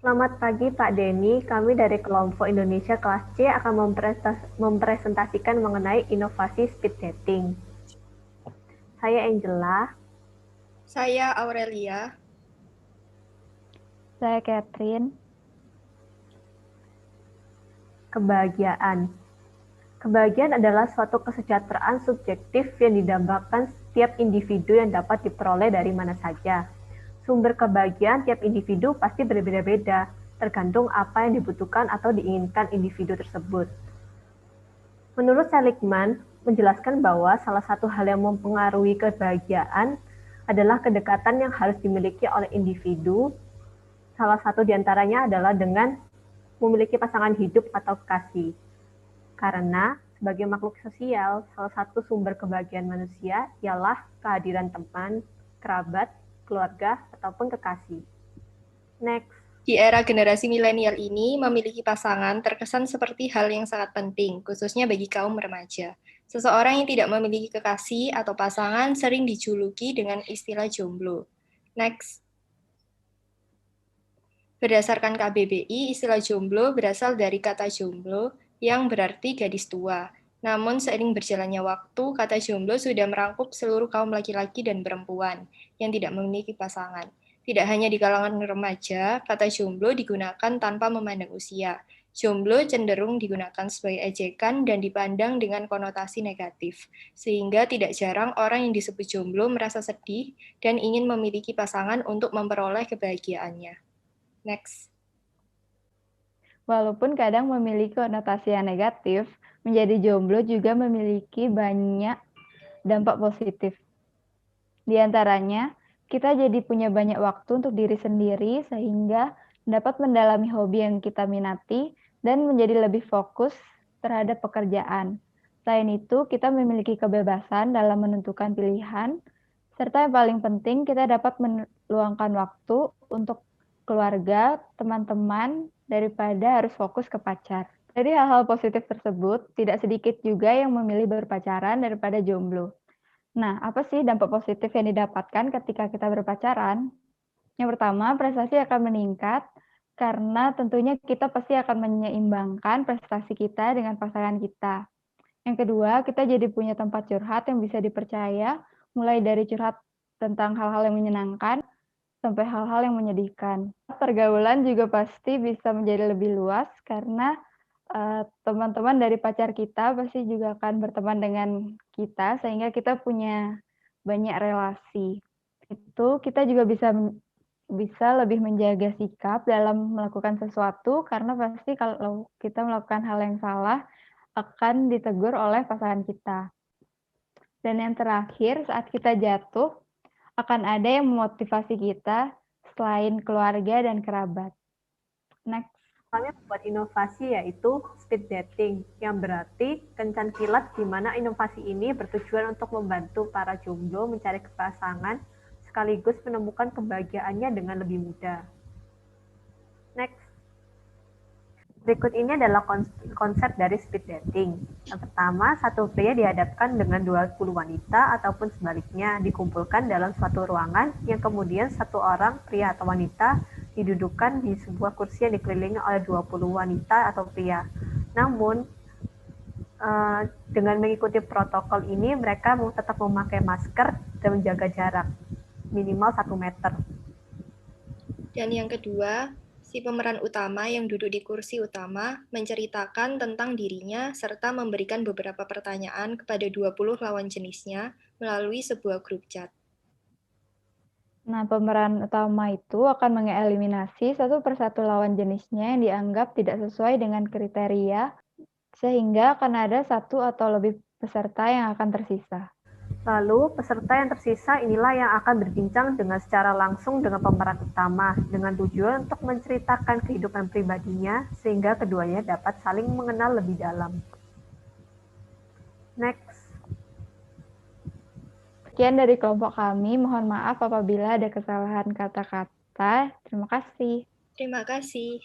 Selamat pagi Pak Denny, kami dari kelompok Indonesia kelas C akan mempresentasikan mengenai inovasi speed dating. Saya Angela. Saya Aurelia. Saya Catherine. Kebahagiaan. Kebahagiaan adalah suatu kesejahteraan subjektif yang didambakan setiap individu yang dapat diperoleh dari mana saja. Sumber kebahagiaan tiap individu pasti berbeda-beda, tergantung apa yang dibutuhkan atau diinginkan individu tersebut. Menurut Seligman, menjelaskan bahwa salah satu hal yang mempengaruhi kebahagiaan adalah kedekatan yang harus dimiliki oleh individu. Salah satu di antaranya adalah dengan memiliki pasangan hidup atau kekasih. Karena sebagai makhluk sosial, salah satu sumber kebahagiaan manusia ialah kehadiran teman, kerabat, keluarga, ataupun kekasih. Next. Di era generasi milenial ini, memiliki pasangan terkesan seperti hal yang sangat penting, khususnya bagi kaum remaja. Seseorang yang tidak memiliki kekasih atau pasangan sering dijuluki dengan istilah jomblo. Next. Berdasarkan KBBI, istilah jomblo berasal dari kata jomblo yang berarti gadis tua. Namun seiring berjalannya waktu, kata jomblo sudah merangkup seluruh kaum laki-laki dan perempuan yang tidak memiliki pasangan. Tidak hanya di kalangan remaja, kata jomblo digunakan tanpa memandang usia. Jomblo cenderung digunakan sebagai ejekan dan dipandang dengan konotasi negatif, sehingga tidak jarang orang yang disebut jomblo merasa sedih dan ingin memiliki pasangan untuk memperoleh kebahagiaannya. Next. Walaupun kadang memiliki konotasi yang negatif, menjadi jomblo juga memiliki banyak dampak positif. Di antaranya, kita jadi punya banyak waktu untuk diri sendiri sehingga dapat mendalami hobi yang kita minati dan menjadi lebih fokus terhadap pekerjaan. Selain itu, kita memiliki kebebasan dalam menentukan pilihan, serta yang paling penting kita dapat meluangkan waktu untuk keluarga, teman-teman, daripada harus fokus ke pacar. Dari hal-hal positif tersebut, tidak sedikit juga yang memilih berpacaran daripada jomblo. Nah, apa sih dampak positif yang didapatkan ketika kita berpacaran? Yang pertama, prestasi akan meningkat karena tentunya kita pasti akan menyeimbangkan prestasi kita dengan pasangan kita. Yang kedua, kita jadi punya tempat curhat yang bisa dipercaya, mulai dari curhat tentang hal-hal yang menyenangkan sampai hal-hal yang menyedihkan. Pergaulan juga pasti bisa menjadi lebih luas karena teman-teman dari pacar kita pasti juga akan berteman dengan kita sehingga kita punya banyak relasi. Itu kita juga bisa lebih menjaga sikap dalam melakukan sesuatu karena pasti kalau kita melakukan hal yang salah akan ditegur oleh pasangan kita. Dan yang terakhir, saat kita jatuh, akan ada yang memotivasi kita selain keluarga dan kerabat. Next. Kami membuat inovasi yaitu speed dating, yang berarti kencan kilat di mana inovasi ini bertujuan untuk membantu para jomblo mencari pasangan sekaligus menemukan kebahagiaannya dengan lebih mudah. Next. Berikut ini adalah konsep dari speed dating. Yang pertama, satu pria dihadapkan dengan 20 wanita ataupun sebaliknya dikumpulkan dalam suatu ruangan yang kemudian satu orang pria atau wanita didudukkan di sebuah kursi yang dikelilingi oleh 20 wanita atau pria. Namun, dengan mengikuti protokol ini mereka tetap memakai masker dan menjaga jarak minimal 1 meter. Dan yang kedua, si pemeran utama yang duduk di kursi utama menceritakan tentang dirinya serta memberikan beberapa pertanyaan kepada 20 lawan jenisnya melalui sebuah grup chat. Nah, pemeran utama itu akan mengeliminasi satu persatu lawan jenisnya yang dianggap tidak sesuai dengan kriteria, sehingga akan ada satu atau lebih peserta yang akan tersisa. Lalu, peserta yang tersisa inilah yang akan berbincang dengan secara langsung dengan pemeran utama, dengan tujuan untuk menceritakan kehidupan pribadinya, sehingga keduanya dapat saling mengenal lebih dalam. Next. Sekian dari kelompok kami, mohon maaf apabila ada kesalahan kata-kata. Terima kasih. Terima kasih.